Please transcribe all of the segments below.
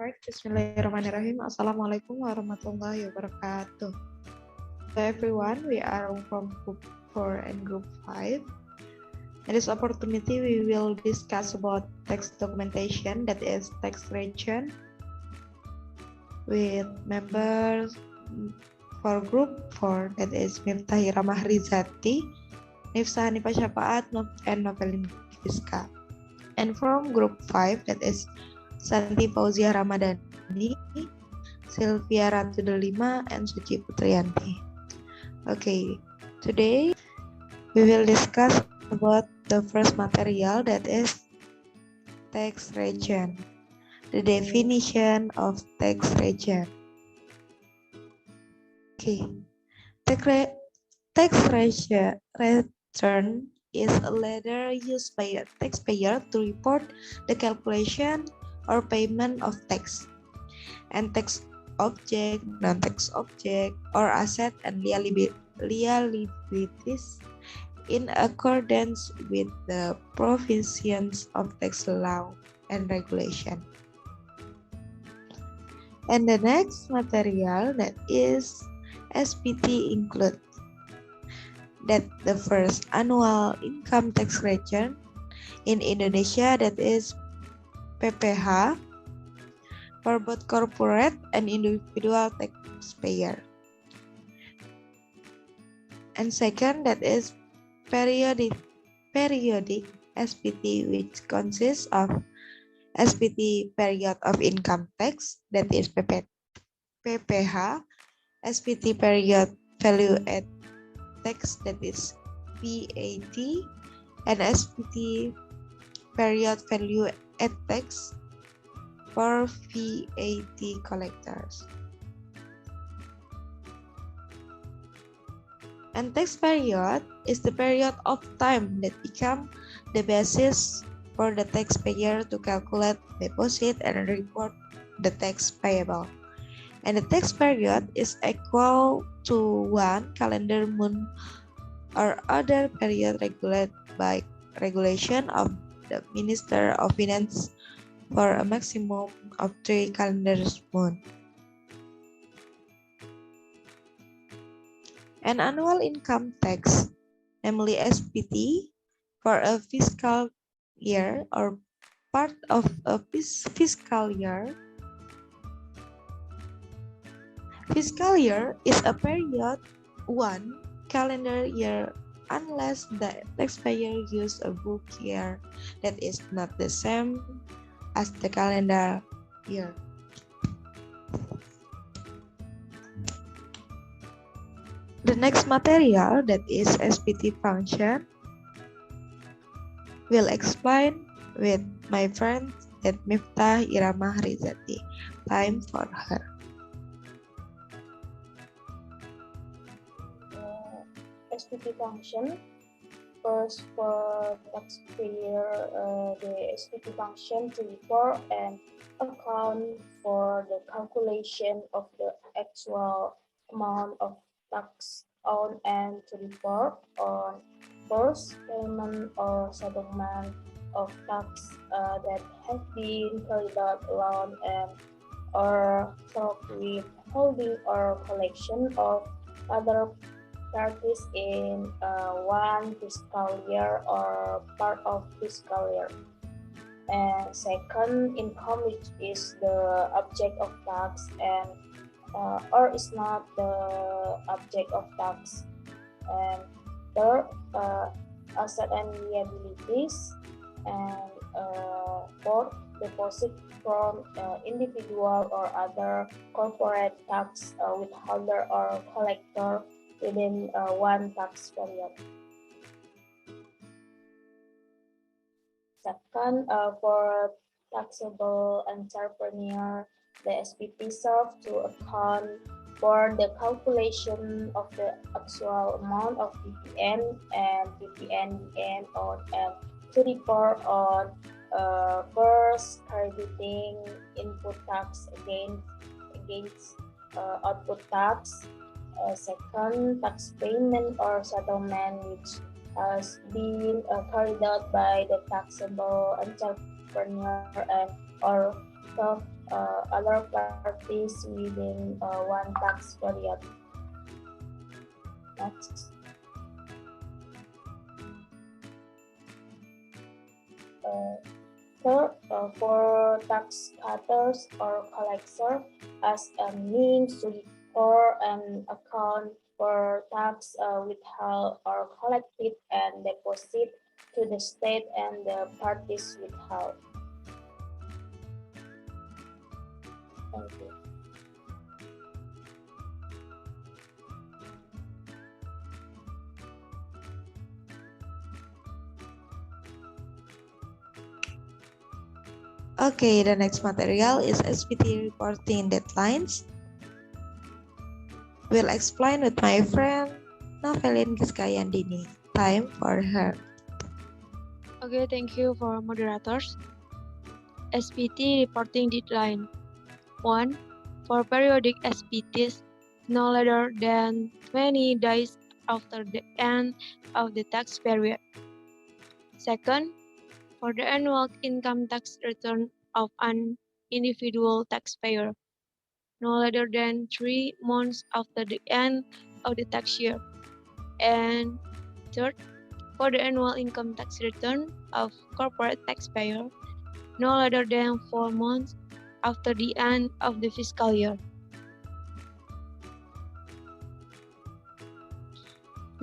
Baik, Bismillahirrahmanirrahim. Assalamualaikum warahmatullahi wabarakatuh. Hello everyone, we are from Group 4 and Group 5. In this opportunity, we will discuss about text documentation, that is text region, with members for Group 4, that is Miftahira Mahrizati, Nifsa Hanifah Syafaat, and Novelin Giska. And from Group 5, that is Santi Fauzia Ramadhani, Sylvia Ratu Delima, and Suci Putriyanti. Okay, today we will discuss about the first material, that is text region, the definition of text region. Okay, text return is a letter used by a taxpayer to report the calculation or payment of tax, and tax object, non-tax object, or asset and liabilities in accordance with the provisions of tax law and regulation. And the next material, that is SPT, include that the first annual income tax return in Indonesia, that is PPH, for both corporate and individual taxpayer. And second, that is periodic SPT, which consists of SPT period of income tax, that is PPH, SPT period value add tax, that is VAT, and SPT period value add tax for VAT collectors. And tax period is the period of time that become the basis for the taxpayer to calculate, deposit, and report the tax payable. And the tax period is equal to 1 calendar month or other period regulated by regulation of the Minister of Finance for a maximum of 3 calendar months. An annual income tax, namely SPT, for a fiscal year or part of a fiscal year. Fiscal year is a period 1 calendar year unless the taxpayer use a book year that is not the same as the calendar year. The next material, that is SPT function, will explain with my friend that Miftahira Mahrizati. Time for her. SPT function. First, for taxpayer, the SPT function to report and account for the calculation of the actual amount of tax owed and to report on first payment or settlement of tax that have been carried out alone and or stock withholding or collection of other parties in one fiscal year or part of fiscal year. And second, income, which is the object of tax and or is not the object of tax. And third, asset and liabilities. And fourth, deposit from individual or other corporate tax withholder or collector within one tax period. Second, for taxable entrepreneur, the SPT serves to account for the calculation of the actual amount of PPN and PPNBM on and to report on first crediting input tax against output tax. Second, tax payment or settlement which has been carried out by the taxable entrepreneur and or other parties within one tax period. Next. Third, for tax cutters or collector as a means to record and account for tax withheld or collected and deposit to the state and the parties withheld. Thank you. Okay, the next material is SPT reporting deadlines. We'll explain with my friend Novelin Giskayandini. Time for her. Okay, thank you for moderators. SPT reporting deadline. 1. For periodic SPTs, no later than 20 days after the end of the tax period. Second, for the annual income tax return of an individual taxpayer, no later than 3 months after the end of the tax year. And third, for the annual income tax return of corporate taxpayer, no later than 4 months after the end of the fiscal year.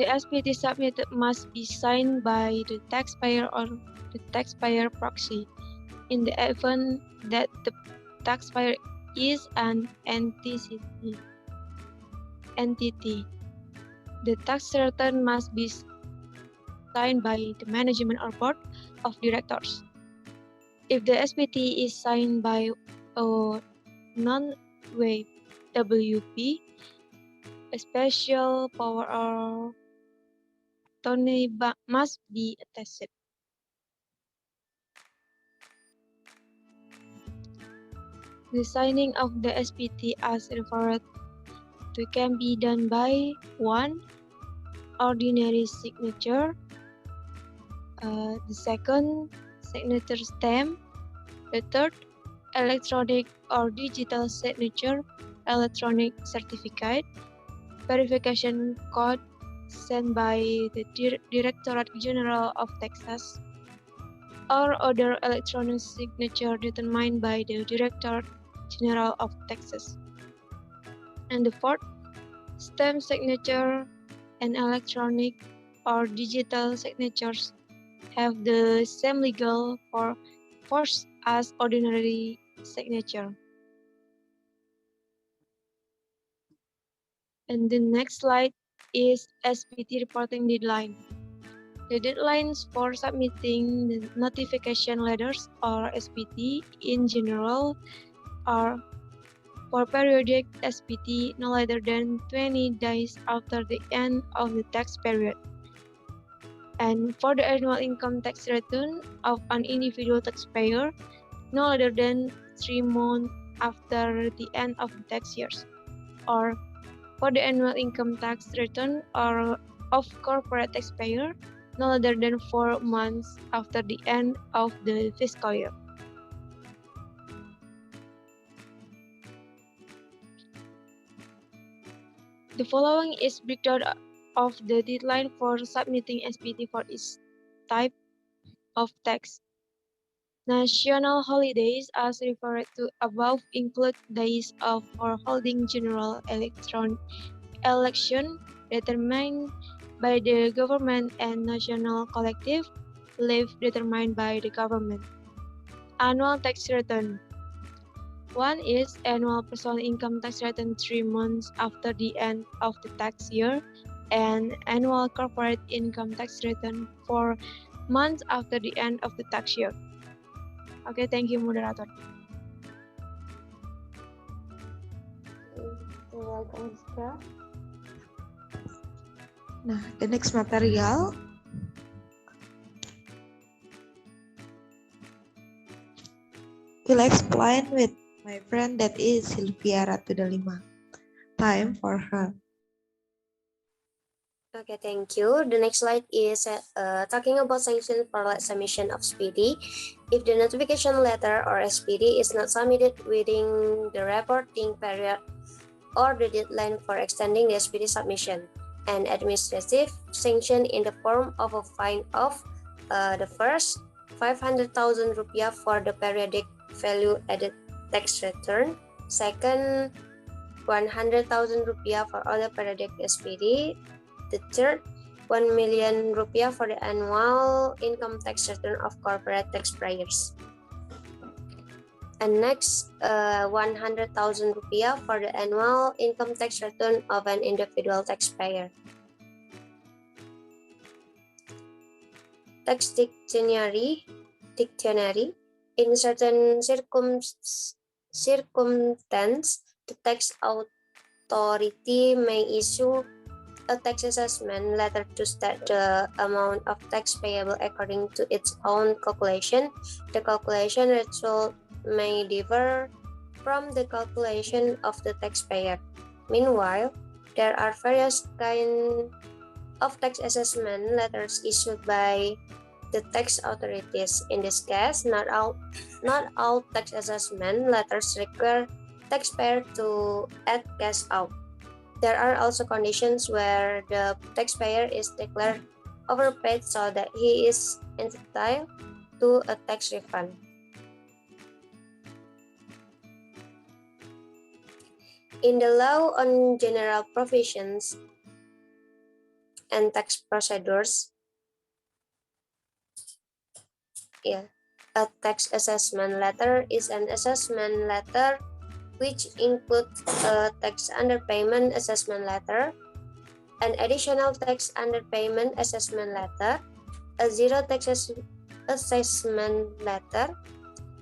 The SPT submitted must be signed by the taxpayer or the taxpayer proxy in the event that the taxpayer is an entity. The tax return must be signed by the management or board of directors. If the SPT is signed by a non-WP, a special power or attorney must be attested. The signing of the SPT as referred to can be done by 1. Ordinary signature, the second, signature stamp, the third, electronic or digital signature, electronic certificate, verification code sent by the Directorate General of Taxes, or other electronic signature determined by the Directorate General of Taxes. And the fourth, stamp signature and electronic or digital signatures have the same legal force as ordinary signature. And the next slide is SPT reporting deadline. The deadlines for submitting the notification letters or SPT in general are for periodic SPT no later than 20 days after the end of the tax period. And for the annual income tax return of an individual taxpayer, no later than 3 months after the end of the tax years. Or for the annual income tax return or of corporate taxpayer, no later than 4 months after the end of the fiscal year. The following is breakdown of the deadline for submitting SPT for each type of tax. National holidays as referred to above include days of or holding general election determined by the government and national collective leave determined by the government. Annual tax return. One is annual personal income tax return 3 months after the end of the tax year, and annual corporate income tax return 4 months after the end of the tax year. Okay, thank you, moderator. You're welcome, Iskra. Nah, the next material will explain with my friend that is Sylvia Ratu Delima. Time for her. Okay, thank you. The next slide is talking about sanction for late submission of SPD. If the notification letter or SPD is not submitted within the reporting period or the deadline for extending the SPD submission, an administrative sanction in the form of a fine of the first 500,000 rupiah for the periodic value added tax return, second 100,000 rupiah for other periodic SPD, the third 1 million rupiah for the annual income tax return of corporate taxpayers. And next, 100,000 rupiah for the annual income tax return of an individual taxpayer. Tax dictionary. In certain circumstances, the tax authority may issue a tax assessment letter to state the amount of tax payable according to its own calculation. The calculation result may differ from the calculation of the taxpayer. Meanwhile, there are various kinds of tax assessment letters issued by the tax authorities. In this case, not all tax assessment letters require taxpayer to add cash out. There are also conditions where the taxpayer is declared overpaid so that he is entitled to a tax refund. In the law on general provisions and tax procedures, a tax assessment letter is an assessment letter which includes a tax underpayment assessment letter, an additional tax underpayment assessment letter, a zero tax assessment letter,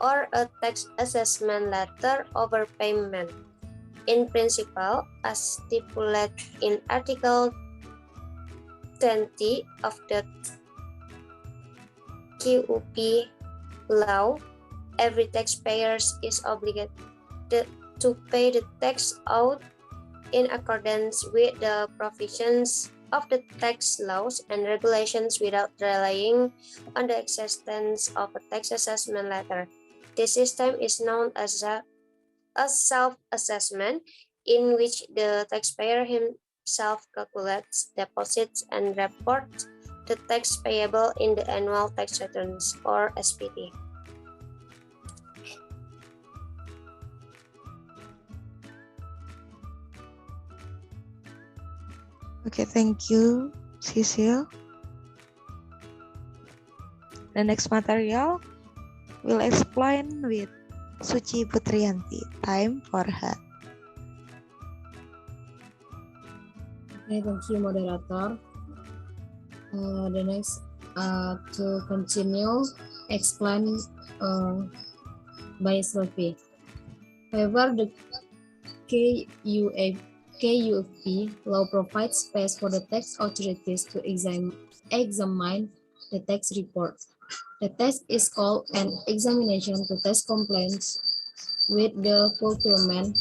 or a tax assessment letter overpayment. In principle, as stipulated in Article 20 of the QUP law, every taxpayer is obligated to pay the tax out in accordance with the provisions of the tax laws and regulations without relying on the existence of a tax assessment letter. This system is known as a self-assessment, in which the taxpayer himself calculates, deposits, and reports the tax payable in the annual tax returns, or SPD. Okay, thank you, Cecil. The next material will explain with Suci Putriyanti. Time for her. Okay, thank you, moderator. The next, to continue, explain by Sophie. However, the KUFP law provides space for the tax authorities to examine the tax report. The test is called an examination to test compliance with the fulfillment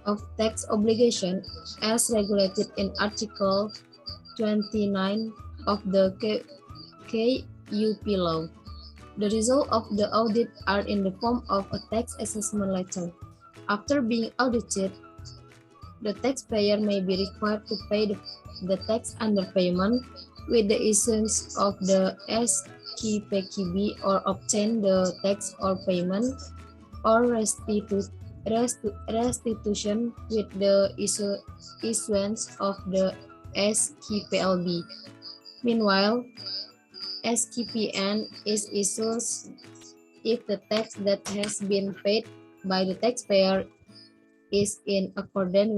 of tax obligation as regulated in Article 29 of the KUP law. The results of the audit are in the form of a tax assessment letter. After being audited, the taxpayer may be required to pay the tax underpayment with the issuance of the SKPKB or obtain the tax or payment or restitution with the issuance of the SKPLB. Meanwhile, SKPN is issued if the tax that has been paid by the taxpayer is in accordance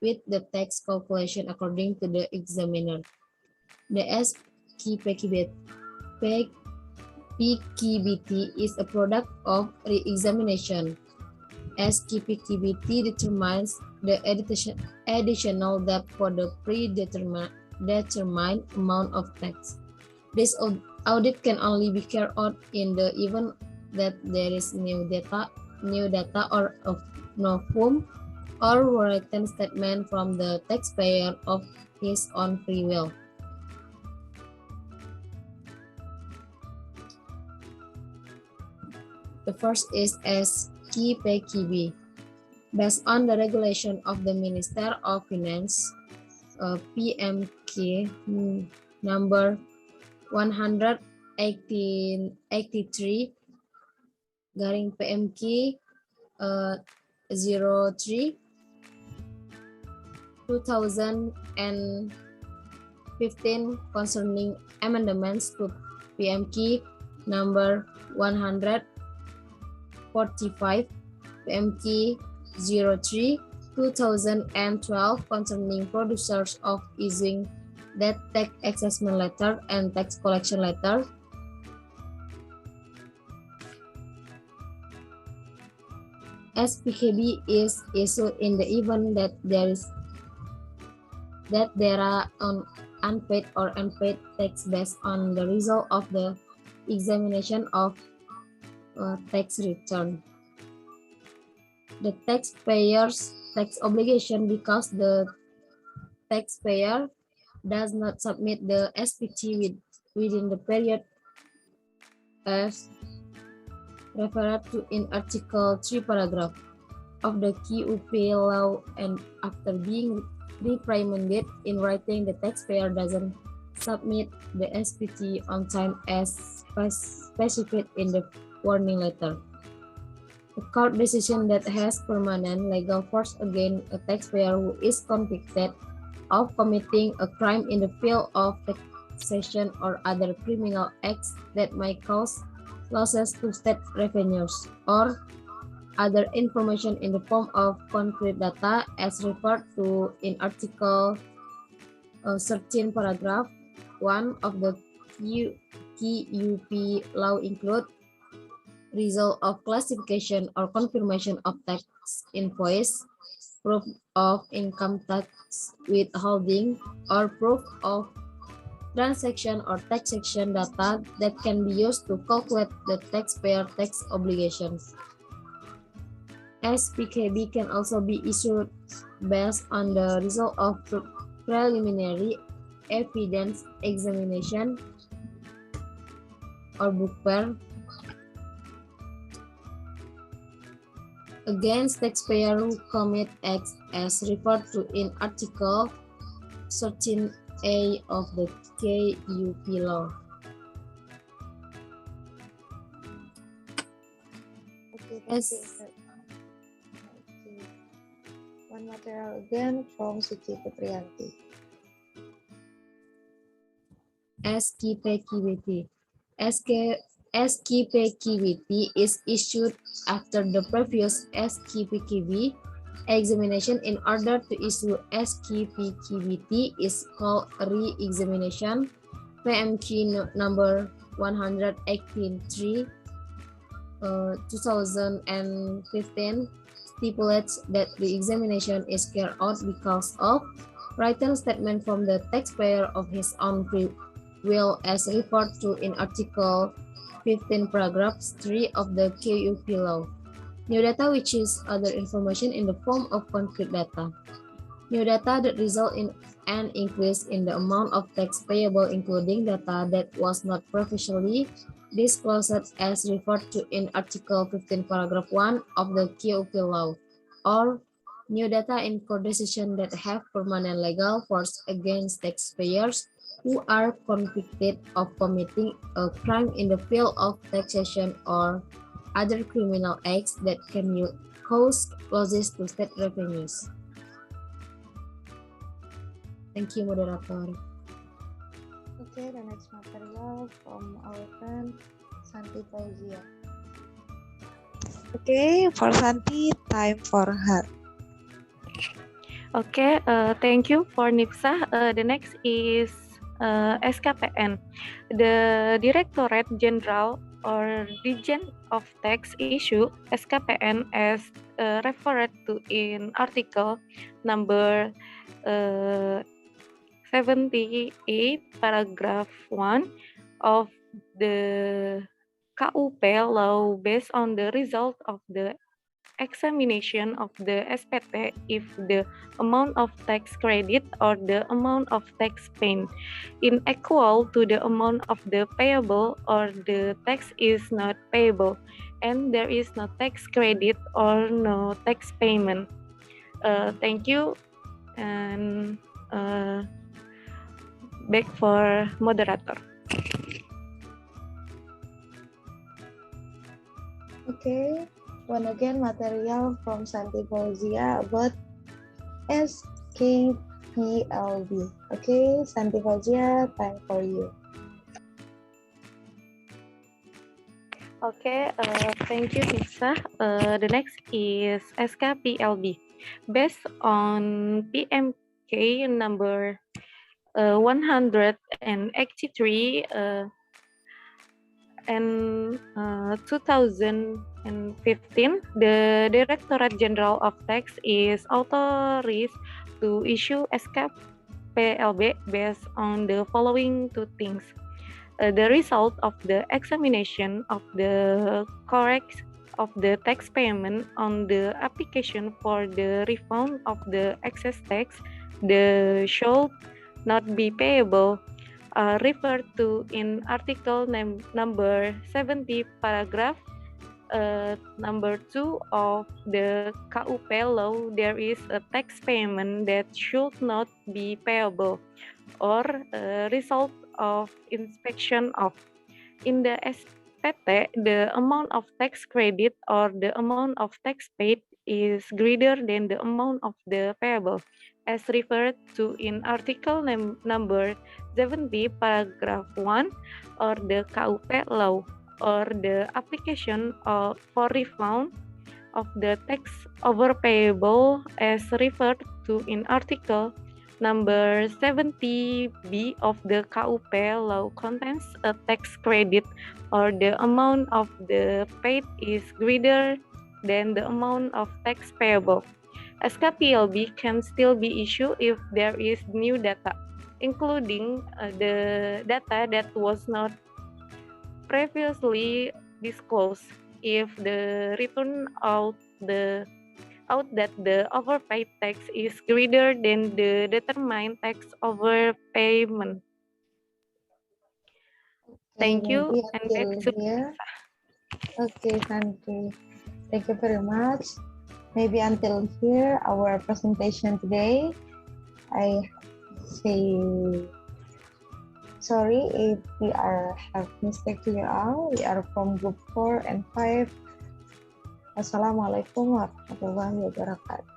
with the tax calculation according to the examiner. The SKPKBT is a product of re-examination. SKPKBT determines the additional debt for the predetermined amount of tax. This audit can only be carried out in the event that there is new data or of novum or written statement from the taxpayer of his own free will. The first is SKPKB. Based on the regulation of the Minister of Finance, PMK number 183 garing PMK 03 2015 concerning amendments to PMK number 145 PMK 03 2012 concerning producers of issuing that tax assessment letter and tax collection letter. SPKB is issued in the event that there are unpaid or unpaid tax based on the result of the examination of tax return. The taxpayer's tax obligation because the taxpayer does not submit the SPT within the period as referred to in Article 3 paragraph of the KUP law, and after being reprimanded in writing, the taxpayer doesn't submit the SPT on time as specified in the warning letter. A court decision that has permanent legal force against a taxpayer who is convicted of committing a crime in the field of taxation or other criminal acts that may cause losses to state revenues, or other information in the form of concrete data as referred to in Article 13 paragraph 1 of the KUP law include result of classification or confirmation of tax invoice, proof of income tax withholding, or proof of transaction or taxation data that can be used to calculate the taxpayer tax obligations. SPKB can also be issued based on the result of preliminary evidence examination or bookper against taxpayer who commit acts as referred to in Article 13A of the KUP law. Okay, Yes. One material again from Suci Fitriyanti. SKPKBT. SKPKBT is issued after the previous SKPKB examination. In order to issue SKPKBT is called re-examination. PMK number 183 2015 stipulates that the examination is carried out because of written statement from the taxpayer of his own free will as referred to in Article 15 paragraph 3 of the KUP law. New data, which is other information in the form of concrete data. New data that result in an increase in the amount of tax payable, including data that was not previously disclosed as referred to in Article 15 paragraph 1 of the KUP law, or new data in court decision that have permanent legal force against taxpayers who are convicted of committing a crime in the field of taxation or other criminal acts that can cause losses to state revenues. Thank you, moderator. Okay, the next material from our friend Santi Fauzia. Okay, for Santi, time for her. Okay, thank you for Nipsah. The next is SKPN. The Directorate General or Division of Tax Issue, SKPN, as referred to in article number 78 paragraph 1 of the KUP law based on the result of the examination of the SPT if the amount of tax credit or the amount of tax paid is equal to the amount of the payable or the tax is not payable and there is no tax credit or no tax payment. Thank you, and back for moderator. Okay, one again material from Santi Fauzia about SKPLB. Okay, Santi Fauzia, time for you. Okay, thank you, Nisa. The next is SKPLB. Based on PMK number 183 and 2015, the Directorate General of Tax is authorized to issue SKPLB based on the following two things. The result of the examination of the correct of the tax payment on the application for the refund of the excess tax, the should not be payable, referred to in article number 70 paragraph number 2 of the KUP law. There is a tax payment that should not be payable or result of inspection of. In the SPT, the amount of tax credit or the amount of tax paid is greater than the amount of the payable, as referred to in article number 70 paragraph 1 or the KUP law, or the application for refund of the tax overpayable as referred to in article number 70B of the KUP law contains a tax credit or the amount of the paid is greater than the amount of tax payable. SKPLB can still be issued if there is new data, including the data that was not previously disclosed. If the return out that the overpaid tax is greater than the determined tax overpayment. Thank you, Maybe and back until to here. Okay, Santi. Thank you very much. Maybe until here our presentation today. I say sorry if we have mistake to you all. We are from group 4 and 5. Wassalamualaikum warahmatullahi wabarakatuh.